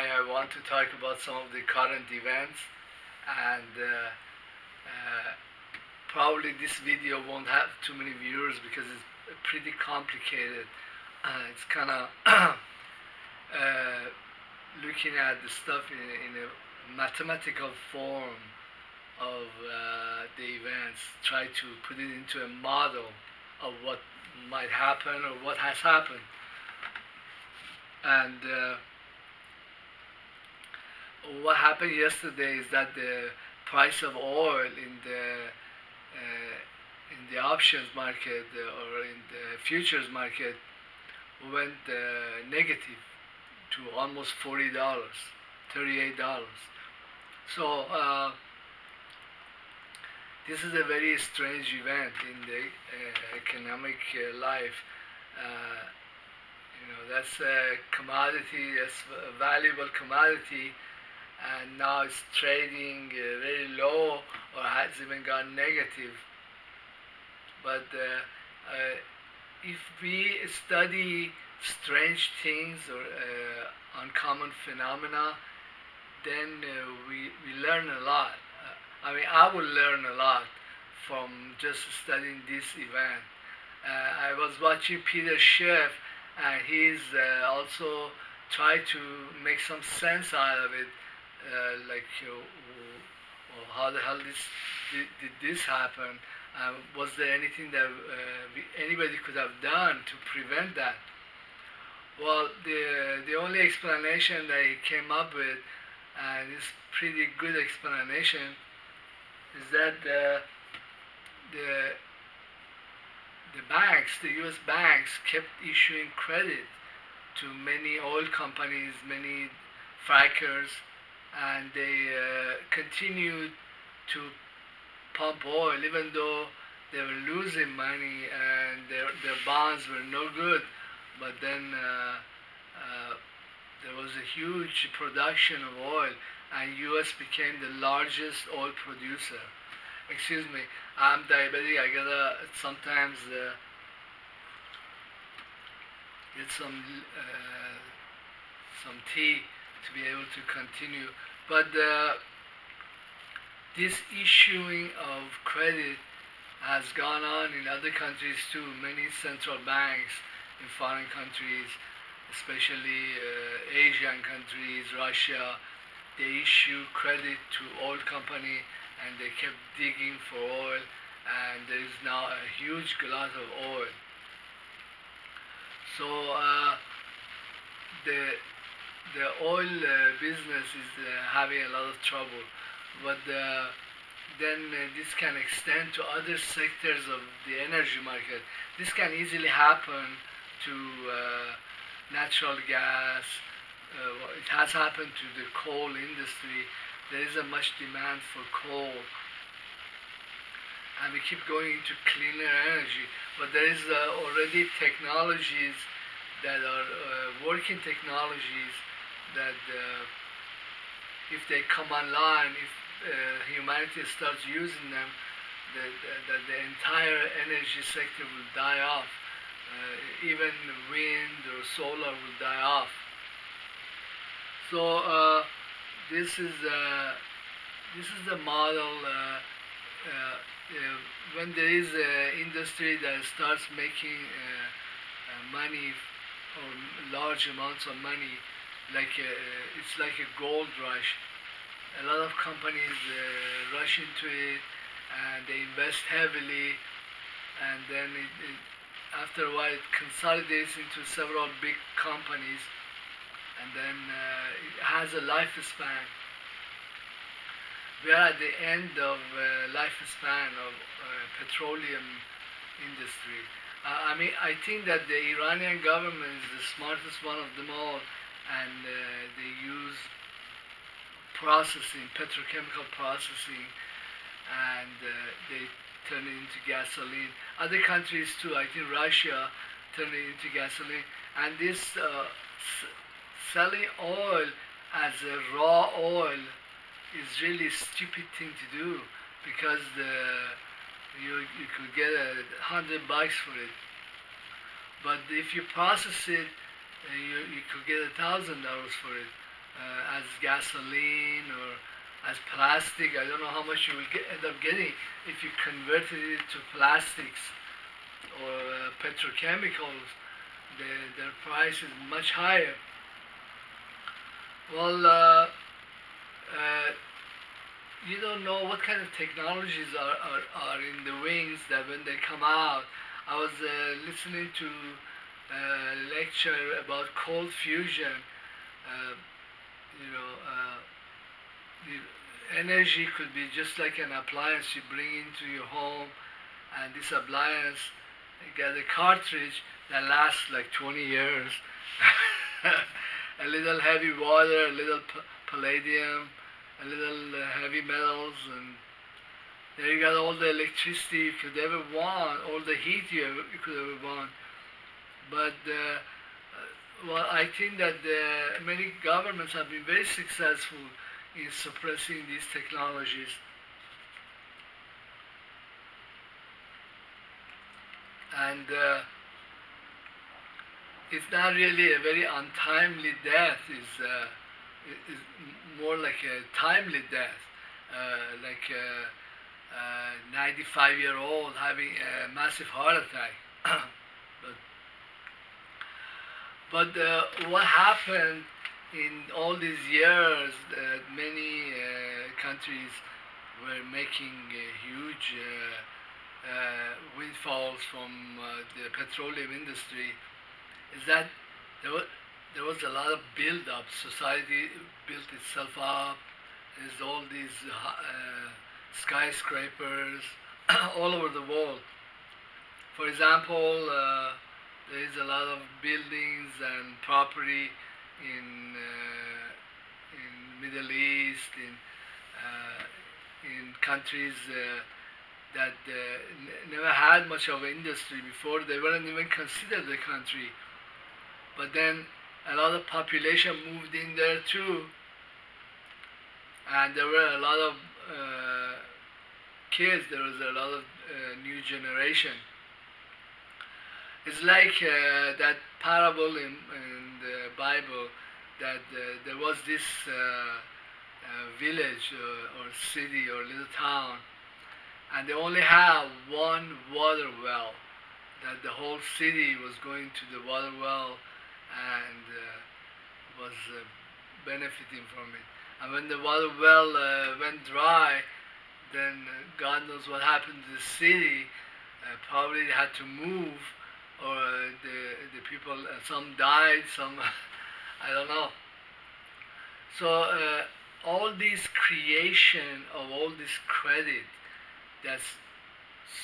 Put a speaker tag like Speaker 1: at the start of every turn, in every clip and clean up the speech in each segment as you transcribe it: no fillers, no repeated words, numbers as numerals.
Speaker 1: Hi, I want to talk about some of the current events, and probably this video won't have too many viewers because it's pretty complicated. It's kind of looking at the stuff in a mathematical form of the events, try to put it into a model of what might happen or what has happened. And what happened yesterday is that the price of oil in the options market or in the futures market went negative to almost $40, $38. So this is a very strange event in the economic life. Uh, that's a commodity, that's a valuable commodity, and now it's trading very low or has even gone negative. But if we study strange things or uncommon phenomena, then we learn a lot. I will learn a lot from just studying this event. I was watching Peter Schiff, and he's also tried to make some sense out of it, like how the hell did this happen? Was there anything that anybody could have done to prevent that? Well, the only explanation that he came up with, and it's pretty good explanation, is that the the banks, the U.S. banks, kept issuing credit to many oil companies, many frackers, and they continued to pump oil even though they were losing money and their bonds were no good. But then there was a huge production of oil, and U.S. became the largest oil producer. Excuse me, I'm diabetic. I gotta sometimes get some tea to be able to continue. But this issuing of credit has gone on in other countries too. Many central banks in foreign countries, especially Asian countries, Russia, they issue credit to oil company, and they kept digging for oil, and there is now a huge glut of oil. So the the oil business is having a lot of trouble, but then this can extend to other sectors of the energy market. This can easily happen to natural gas. It has happened to the coal industry. There is a much demand for coal, and we keep going into cleaner energy. But there is already technologies that are working technologies that if they come online, if humanity starts using them, that the entire energy sector will die off. Even wind or solar will die off. So this is the model. When there is an industry that starts making money or large amounts of money, like it's like a gold rush. A lot of companies rush into it, and they invest heavily, and then after a while it consolidates into several big companies, and then it has a lifespan. We are at the end of lifespan of petroleum industry. I think that the Iranian government is the smartest one of them all, and they use processing, petrochemical processing, and they turn it into gasoline. Other countries too, I think Russia turned it into gasoline. And this selling oil as a raw oil is really a stupid thing to do, because you could get $100 for it. But if you process it, you could get $1,000 for it. as gasoline or as plastic. I don't know how much you will end up getting if you converted it to plastics or petrochemicals. Their price is much higher. Well, you don't know what kind of technologies are in the wings that when they come out. I was listening to a lecture about cold fusion. Uh, you know, the energy could be just like an appliance you bring into your home, and this appliance get a cartridge that lasts like 20 years. A little heavy water, a little palladium, a little heavy metals, and there you got all the electricity you could ever want, all the heat you could ever want. But well, I think that many governments have been very successful in suppressing these technologies. And it's not really a very untimely death. Is more like a timely death, like a 95-year-old having a massive heart attack. but but what happened in all these years that many countries were making huge windfalls from the petroleum industry is that there was, there was a lot of build up. Society built itself up. There's all these skyscrapers all over the world. For example, there is a lot of buildings and property in Middle East, in countries that never had much of industry before. They weren't even considered a country. But then a lot of population moved in there too, and there were a lot of kids. There was a lot of new generation. It's like that parable in the Bible that there was this village or city or little town, and they only have one water well. That the whole city was going to the water well and was benefiting from it. And when the water well went dry, then God knows what happened to the city. Probably they had to move, or the people, some died, some I don't know. So all this creation of all this credit that's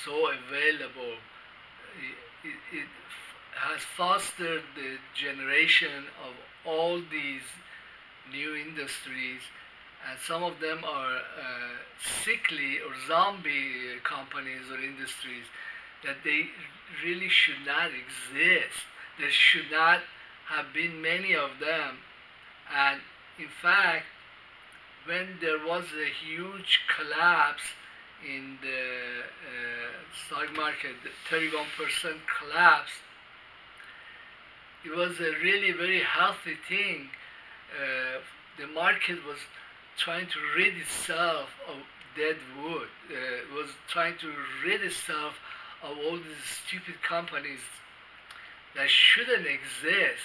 Speaker 1: so available, it has fostered the generation of all these new industries, and some of them are sickly or zombie companies or industries that they really should not exist. There should not have been many of them. And in fact, when there was a huge collapse in the stock market, the 31% collapse, it was a really very healthy thing. The market was trying to rid itself of dead wood, was trying to rid itself of all these stupid companies that shouldn't exist.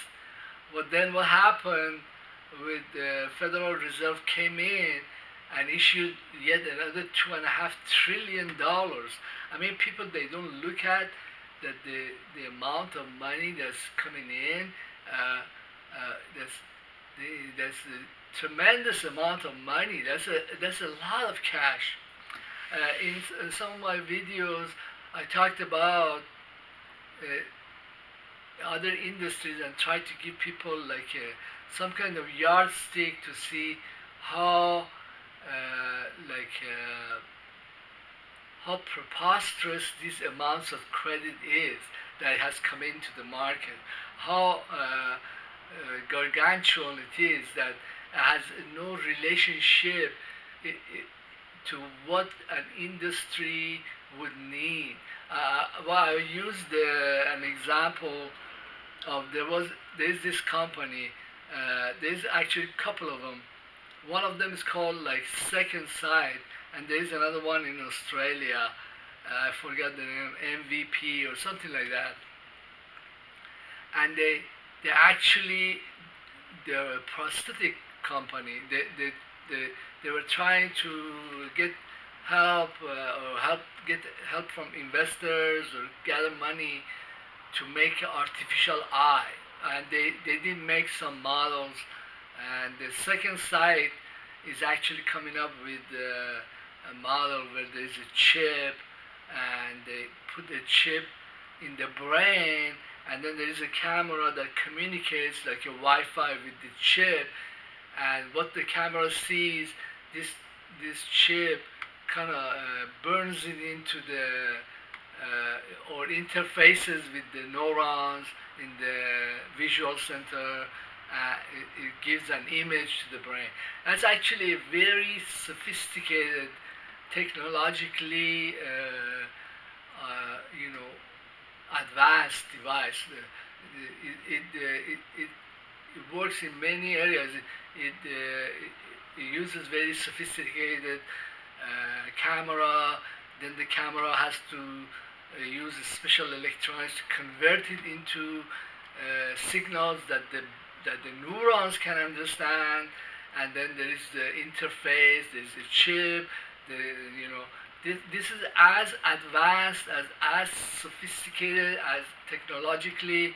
Speaker 1: But then what happened with the Federal Reserve came in and issued yet another $2.5 trillion. I mean, people, they don't look at that the amount of money that's coming in. That's that's a tremendous amount of money. That's a lot of cash. In some of my videos, I talked about other industries and tried to give people like some kind of yardstick to see how like how preposterous these amounts of credit is that has come into the market, how gargantuan it is that has no relationship to what an industry would need. Well, I used an example of there's this company. There's actually a couple of them. One of them is called like Second Sight, and there's another one in Australia. I forgot the name, MVP or something like that. And they actually they're a prosthetic company. They, they were trying to get help or get help from investors or gather money to make an artificial eye, and they did make some models. And the second site is actually coming up with a model where there's a chip, and they put the chip in the brain, and then there is a camera that communicates like a Wi-Fi with the chip, and what the camera sees, this this chip kind of burns it into the or interfaces with the neurons in the visual center. It gives an image to the brain. That's actually a very sophisticated, technologically, advanced device. It works in many areas. It uses very sophisticated camera. Then the camera has to use special electronics to convert it into signals that the neurons can understand. And then there is the interface. There is a chip. The you know this is as advanced, as sophisticated, as technologically,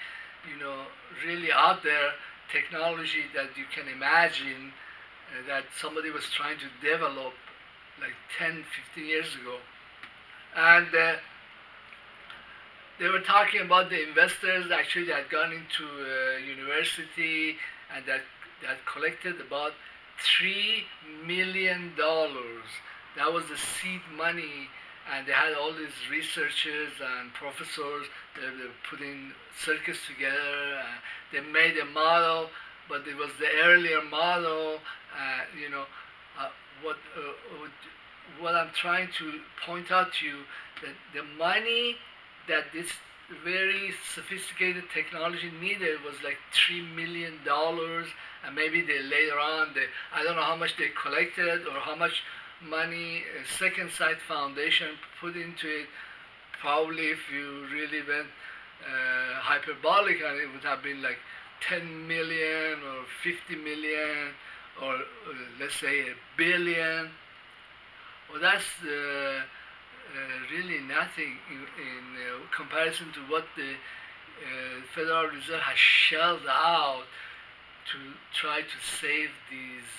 Speaker 1: really out there technology that you can imagine that somebody was trying to develop like 10, 15 years ago. And they were talking about the investors actually that had gone into university and that collected about $3 million. That was the seed money, and they had all these researchers and professors. They putting circuits together. They made a model, but it was the earlier model. Uh, you know, uh, what uh, what I'm trying to point out to you, that the money that this very sophisticated technology needed was like $3 million, and maybe they later on I don't know how much they collected or how much money Second Sight Foundation put into it. Probably if you really went hyperbolic, and it would have been like 10 million or 50 million or let's say a billion. Well, that's really nothing in comparison to what the Federal Reserve has shelled out to try to save these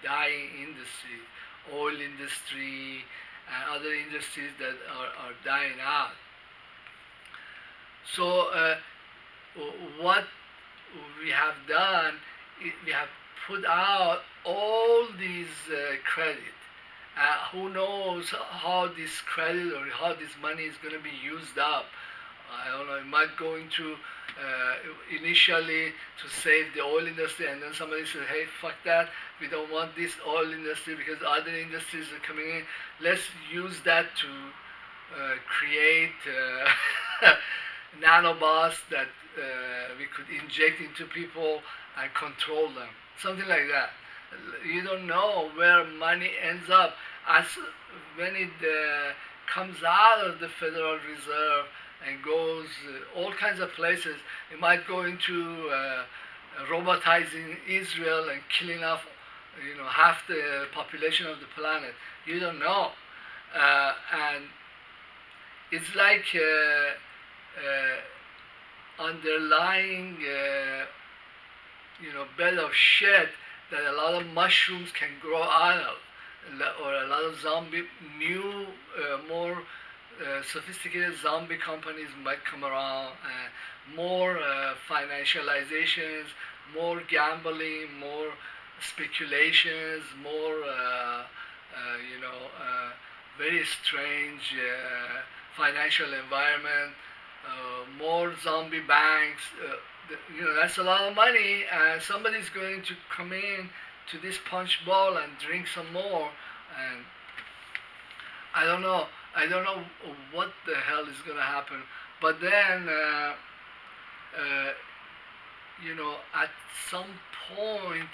Speaker 1: dying industries, oil industry, and other industries that are dying out. So what we have done, we have put out all these credit. Who knows how this credit or how this money is going to be used up? I don't know. It might go into initially to save the oil industry, and then somebody says, "Hey, fuck that! We don't want this oil industry because other industries are coming in. Let's use that to create nanobots that we could inject into people and control them." Something like that. You don't know where money ends up. As when it comes out of the Federal Reserve and goes all kinds of places, it might go into robotizing Israel and killing off, half the population of the planet. You don't know, and it's like underlying, bed of shit that a lot of mushrooms can grow out of, or a lot of new, more sophisticated zombie companies might come around, more financializations, more gambling, more speculations, more, very strange financial environment, more zombie banks. That's a lot of money, and somebody's going to come in to this punch bowl and drink some more. And I don't know what the hell is going to happen. But then at some point,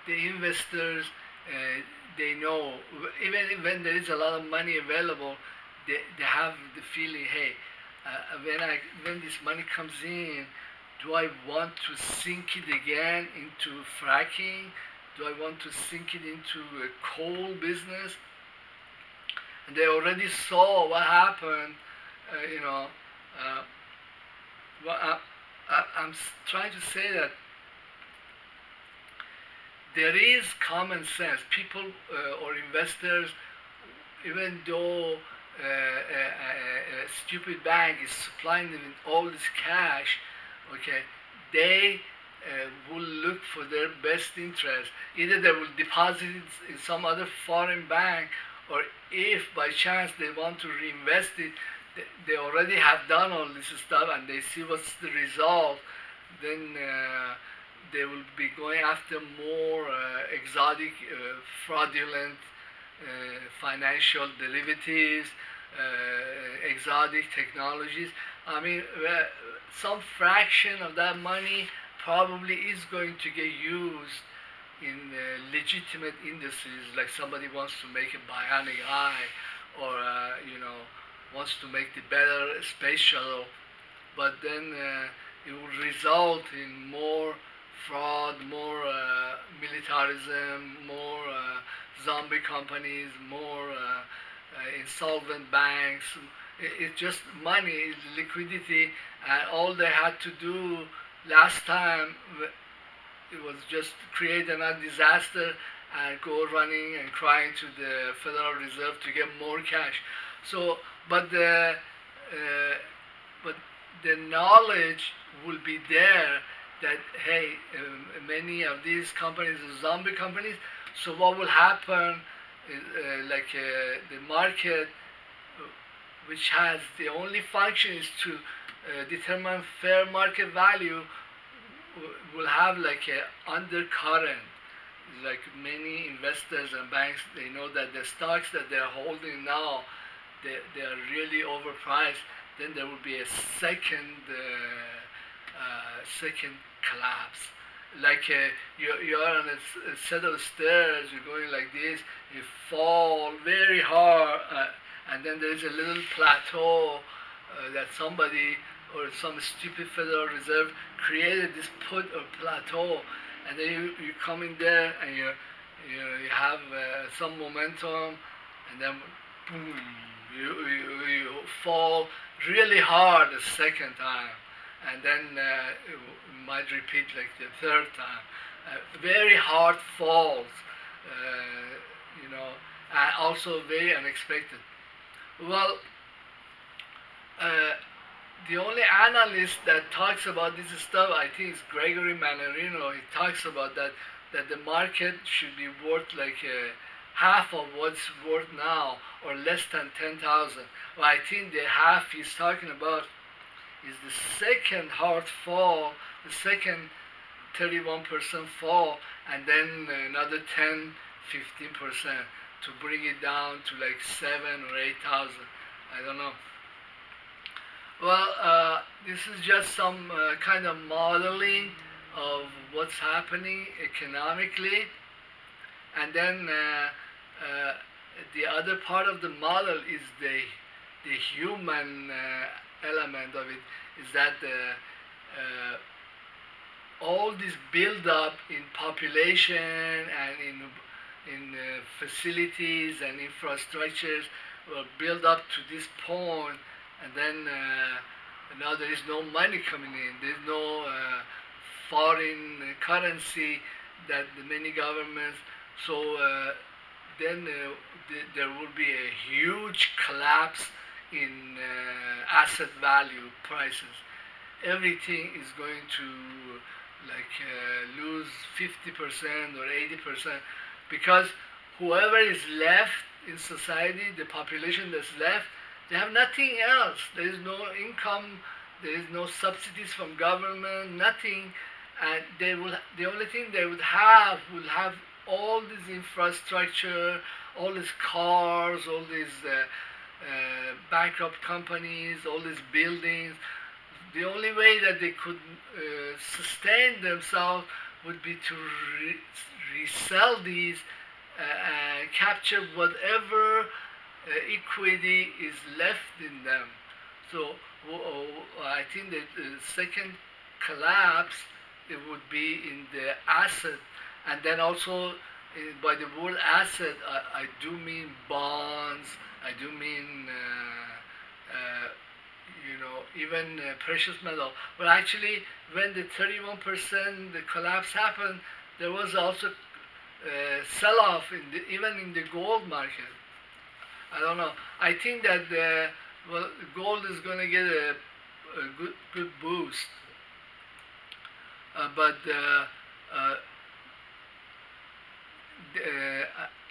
Speaker 1: the investors, uh, they know, even when there is a lot of money available, they have the feeling, hey, when this money comes in, do I want to sink it again into fracking? Do I want to sink it into a coal business? And they already saw what happened. Uh, you know, uh, well, I'm trying to say that there is common sense. People or investors, even though a stupid bank is supplying them with all this cash, okay, they will look for their best interest. Either they will deposit it in some other foreign bank, or if by chance they want to reinvest it, they already have done all this stuff and they see what's the result, then they will be going after more exotic, fraudulent financial derivatives, exotic technologies. I mean, some fraction of that money probably is going to get used in legitimate industries, like somebody wants to make a bionic eye, or wants to make the better space shuttle, but then it will result in more fraud, more militarism, more zombie companies, more insolvent banks. It's just money, it's liquidity, and all they had to do last time it was just create another disaster and go running and crying to the Federal Reserve to get more cash. So, but but the knowledge will be there that hey, many of these companies are zombie companies. So what will happen is the market, uh, which has the only function is to determine fair market value, will have like a undercurrent. Like many investors and banks, they know that the stocks that they're holding now, they are really overpriced. Then there will be a second collapse. Like you are on a set of stairs, you're going like this, you fall very hard, and then there is a little plateau that somebody or some stupid Federal Reserve created this put or plateau, and then you come in there and you have some momentum, and then boom, you fall really hard the second time, and then you might repeat like the third time. Very hard falls, and also very unexpected. Well, uh, the only analyst that talks about this stuff, I think, is Gregory Mannarino. He talks about that the market should be worth like half of what's worth now, or less than 10,000. Well, I think the half he's talking about is the second hard fall, the second 31% fall, and then another 10, 15% to bring it down to like 7 or 8,000. I don't know. Well, this is just some kind of modeling of what's happening economically, and then the other part of the model is the human element of it. Is that all this build up in population and in facilities and infrastructures will build up to this point, and then now there is no money coming in. There is no foreign currency that the many governments. So then there will be a huge collapse in asset value prices. Everything is going to lose 50% or 80%, because whoever is left in society, the population that's left, they have nothing else. There is no income, there is no subsidies from government, nothing, and the only thing they will have all this infrastructure, all these cars, all these bankrupt companies, all these buildings, the only way that they could sustain themselves would be to resell these, capture whatever equity is left in them. So I think that the second collapse, it would be in the asset, and then also by the word asset, I do mean bonds. I do mean even precious metal. But actually, when the 31% the collapse happened, there was also sell-off even in the gold market. I don't know. I think that gold is going to get a good boost, but uh,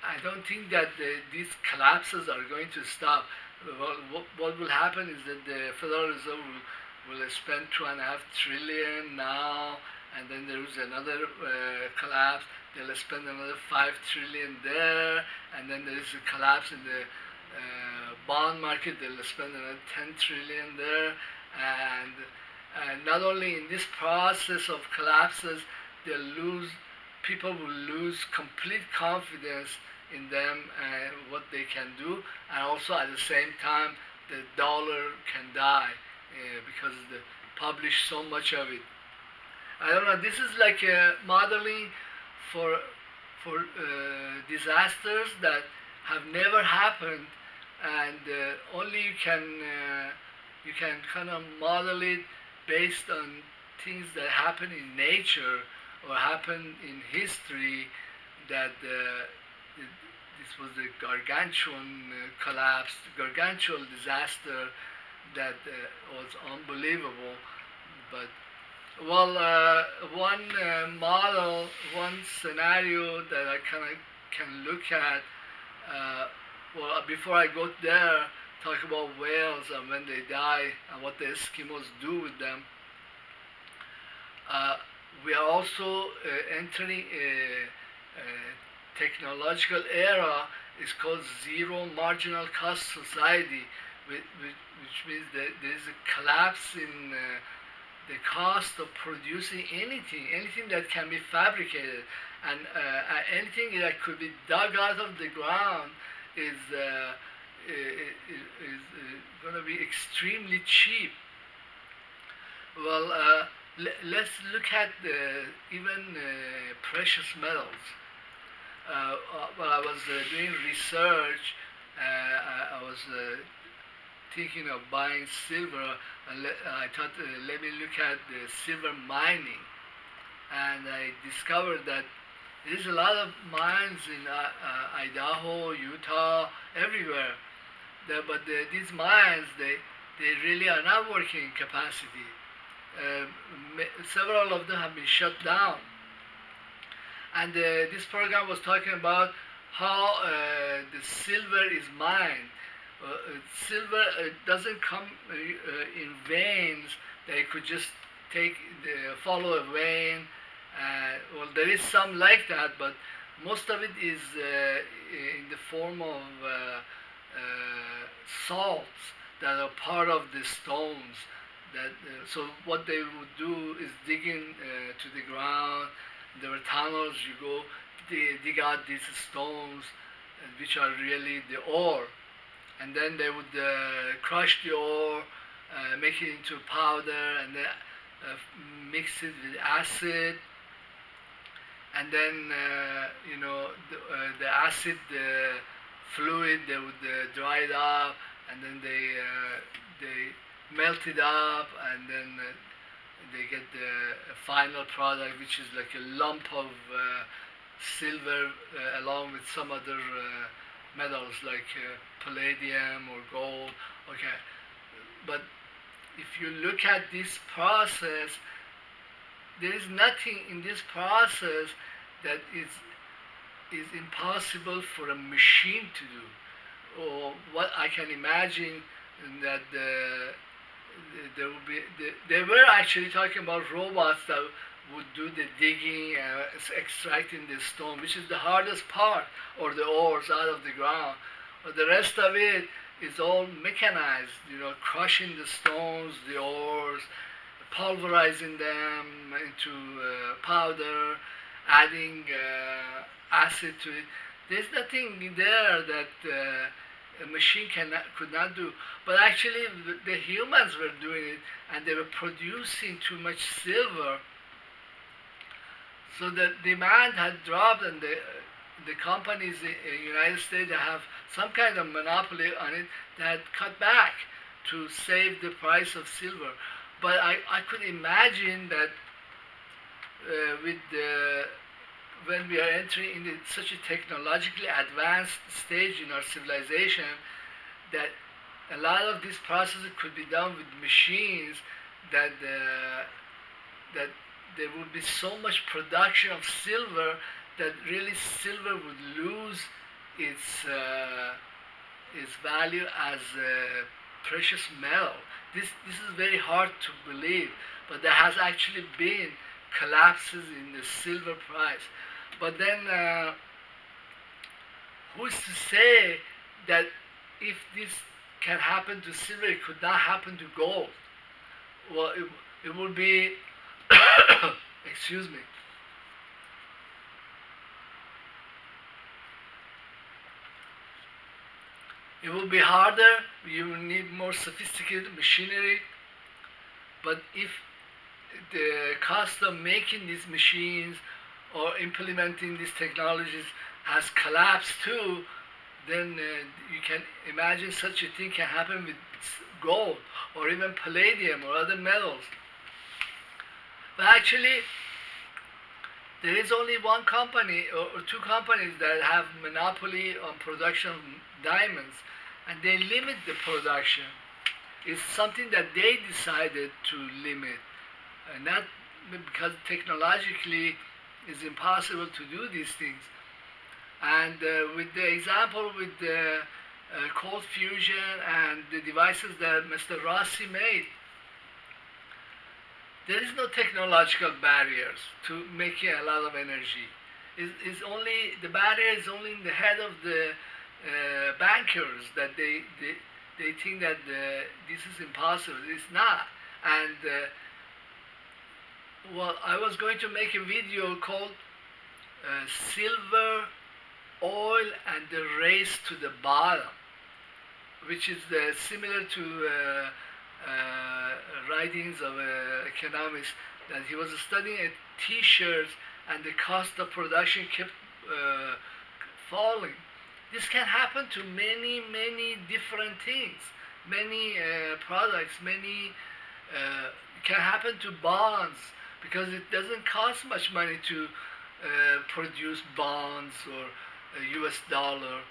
Speaker 1: I don't think that these collapses are going to stop. What will happen is that the Federal Reserve will spend 2.5 trillion now, and then there is another collapse. They'll spend another 5 trillion there, and then there is a collapse in the bond market. They'll spend another 10 trillion there, and not only in this process of collapses, they'll lose. People will lose complete confidence in them and what they can do, and also at the same time the dollar can die because they publish so much of it. I don't know. This is like a modeling for disasters that have never happened, and only you can kind of model it based on things that happen in nature or happen in history. That this was a gargantuan collapse, gargantuan disaster that was unbelievable. But well, one model, one scenario that I kind of can look at. Before I go there, talk about whales and when they die and what the Eskimos do with them. Uh, we are also entering a technological era. It's called zero marginal cost society, which means that there is a collapse in the cost of producing anything that can be fabricated, and anything that could be dug out of the ground is going to be extremely cheap. Well, let's look at even precious metals. While I was doing research, I was thinking of buying silver, and I thought, let me look at the silver mining, and I discovered that there's a lot of mines in Idaho, Utah, everywhere. These mines, they really are not working in capacity. Uh, Several of them have been shut down. And this program was talking about how the silver is mined. Silver doesn't come in veins that you could just follow a vein. There is some like that, but most of it is in the form of salts that are part of the stones. So what they would do is digging to the ground. There were tunnels. You go dig out these stones, which are really the ore, and then they would crush the ore, make it into powder, and then mix it with acid, and then the acid fluid, they would dry it up, and then they melt it up, and then they get the final product, which is like a lump of silver along with some other metals like palladium or gold. Okay, but if you look at this process, there is nothing in this process that is impossible for a machine to do. Or what I can imagine that there will be. They were actually talking about robots that would do the digging, extracting the stone, which is the hardest part, or the ores out of the ground. But the rest of it is all mechanized. Crushing the stones, the ores, pulverizing them into powder, adding acid to it. There's nothing there that a machine could not do. But actually, the humans were doing it, and they were producing too much silver, so the demand had dropped, and the companies in the United States that have some kind of monopoly on it, they had cut back to save the price of silver. But I could imagine that with the when we are entering into such a technologically advanced stage in our civilization, that a lot of these processes could be done with machines, that that there would be so much production of silver that really silver would lose its value as a precious metal. This is very hard to believe, but there has actually been collapses in the silver price. But then, who's to say that if this can happen to silver, it could not happen to gold? Well, it would be, excuse me, it will be harder. You will need more sophisticated machinery. But if the cost of making these machines or implementing these technologies has collapsed too, then you can imagine such a thing can happen with gold or even palladium or other metals. But actually, there is only one company or two companies that have monopoly on production of diamonds, and they limit the production. It's something that they decided to limit, not because technologically it's impossible to do these things. And with the example with the cold fusion and the devices that Mr. Rossi made, there is no technological barriers to making a lot of energy. It's only the barrier is only in the head of the bankers, that they think that this is impossible. It's not. And well, I was going to make a video called "Silver, Oil, and the Race to the Bottom," which is similar to writings of economics, that he was studying T-shirts and the cost of production kept falling. This can happen to many different things, many products, many can happen to bonds, because it doesn't cost much money to produce bonds or US dollar.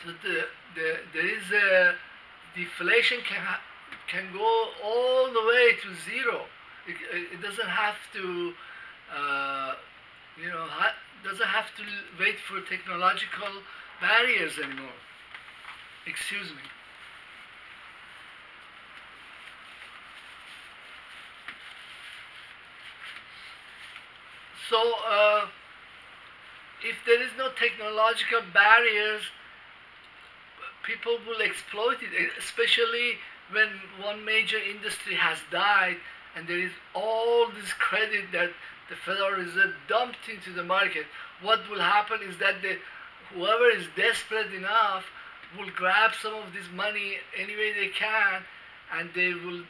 Speaker 1: So there is a deflation can go all the way to zero. It doesn't have to, doesn't have to wait for technological barriers anymore. Excuse me. So, if there is no technological barriers, people will exploit it, especially when one major industry has died and there is all this credit that the Federal Reserve dumped into the market. What will happen is that whoever is desperate enough will grab some of this money any way they can, and they will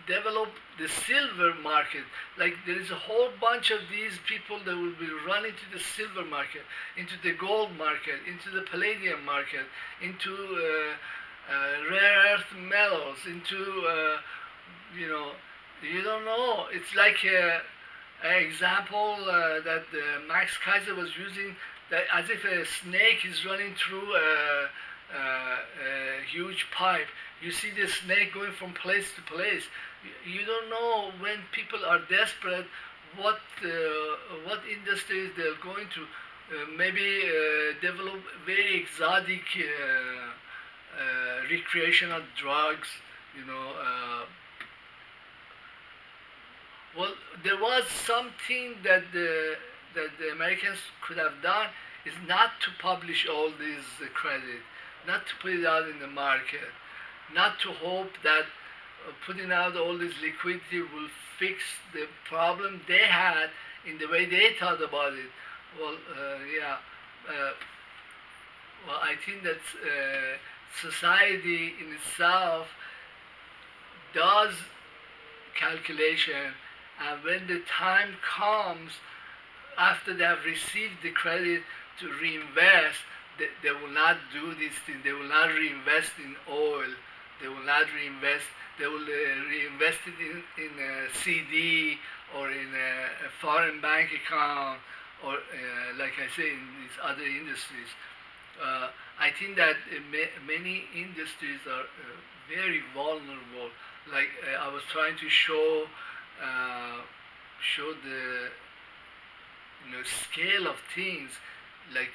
Speaker 1: develop the silver market. Like, there is a whole bunch of these people that will be running to the silver market, into the gold market, into the palladium market, into rare earth metals, into you don't know. It's like an example that Max Kaiser was using, that as if a snake is running through a huge pipe. You see the snake going from place to place. You don't know, when people are desperate, what industries they're going to. Maybe develop very exotic recreational drugs. Well, there was something that the Americans could have done, is not to publish all this credit, not to put it out in the market, not to hope that putting out all this liquidity will fix the problem they had in the way they thought about it. Well, yeah. Uh, well, I think that society in itself does calculation, and when the time comes after they have received the credit to reinvest, they will not do this thing. They will not reinvest in oil. They will not reinvest. They will reinvest it in a CD or in a foreign bank account or, like I say, in these other industries. I think that many industries are very vulnerable. Like I was trying to uh, show the scale of things, like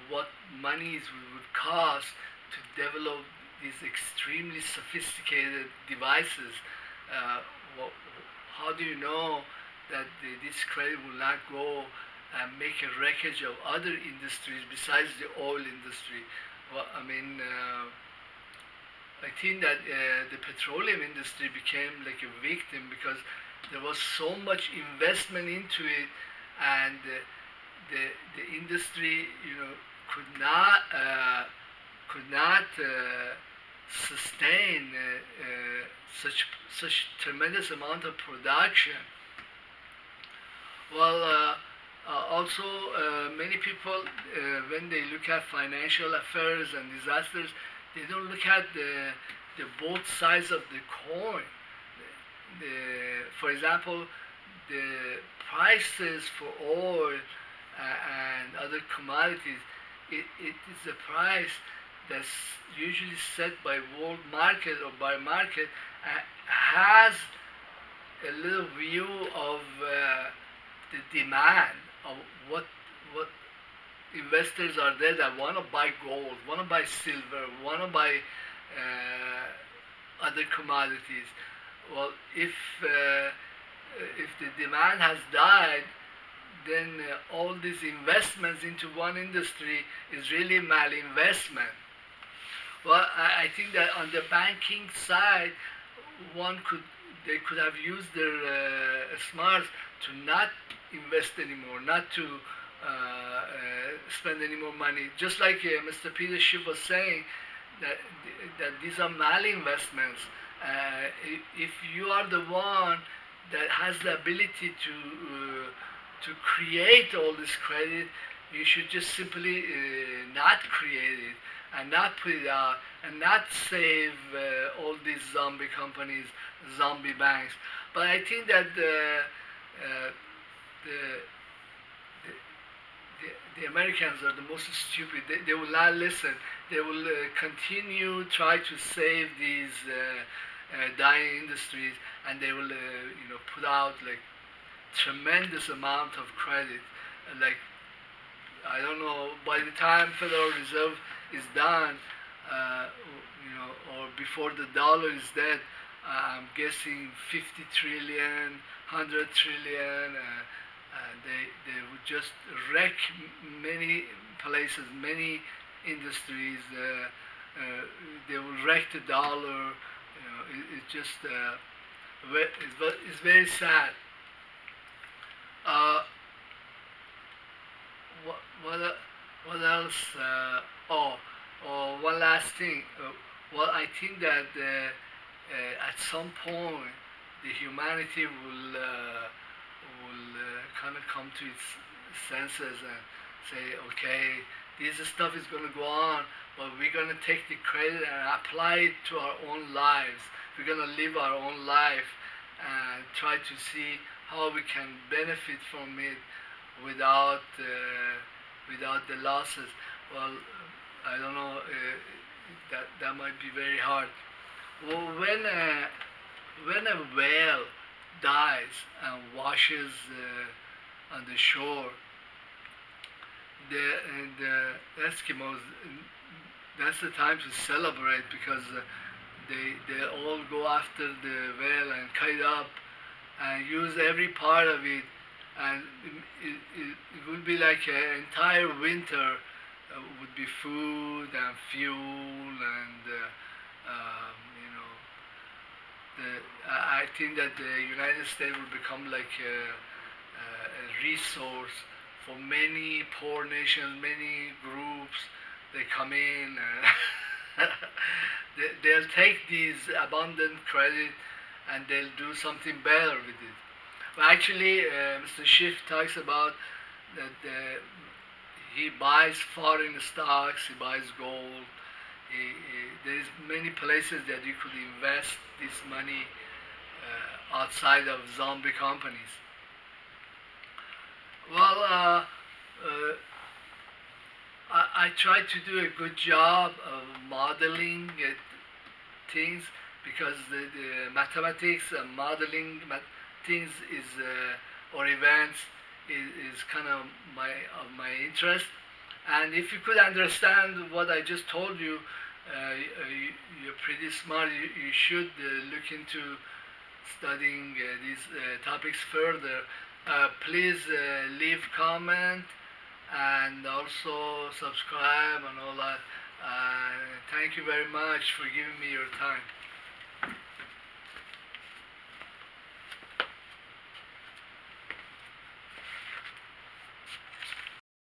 Speaker 1: what monies would cost to develop these extremely sophisticated devices. Uh, wha- how do you know that this credit will not go and make a wreckage of other industries besides the oil industry? Well, I mean, I think that the petroleum industry became like a victim because there was so much investment into it, and the industry, could not sustain such tremendous amount of production. Well, also many people, when they look at financial affairs and disasters, they don't look at the both sides of the coin. For example, the prices for oil and other commodities, it is a price that's usually set by world market or by market, has a little view of the demand of what investors are there that want to buy gold, want to buy silver, want to buy other commodities. Well, if the demand has died, then all these investments into one industry is really malinvestment. Well, I think that on the banking side, one could they could have used their smarts to not invest anymore, not to spend any more money. Just like Mr. Peter Schiff was saying, that that these are malinvestments. If you are the one that has the ability to create all this credit, you should just simply not create it and not put it out and not save all these zombie companies, zombie banks. But I think that the, the Americans are the most stupid. They will not listen. They will continue try to save these dying industries, and they will put out like tremendous amount of credit. Like I don't know, by the time Federal Reserve is done, or before the dollar is dead, I'm guessing 50 trillion, 100 trillion. They would just wreck many places, many industries. They will wreck the dollar. It's just it's very sad. Uh, what what what else? Oh, one last thing. Well, I think that at some point the humanity will kind of come to its senses and say, okay, this stuff is going to go on, but we're going to take the credit and apply it to our own lives. We're going to live our own life and try to see how we can benefit from it without without the losses. Well, I don't know. That might be very hard. Well, when a whale dies and washes on the shore, the Eskimos, that's the time to celebrate because they all go after the whale and cut it up and use every part of it, and it will be like an entire winter would be food and fuel and you know I think that the United States will become like a resource for many poor nations, many groups. They come in and they'll take these abundant credit and they'll do something better with it. But actually, Mr. Schiff talks about that he buys foreign stocks, he buys gold. There's many places that you could invest this money outside of zombie companies. Well, I try to do a good job of modeling things because the mathematics and modeling things is or events is kind of my interest. And if you could understand what I just told you, you're pretty smart. You should look into studying these topics further. Please leave comment and also subscribe and all that. Thank you very much for giving me your time.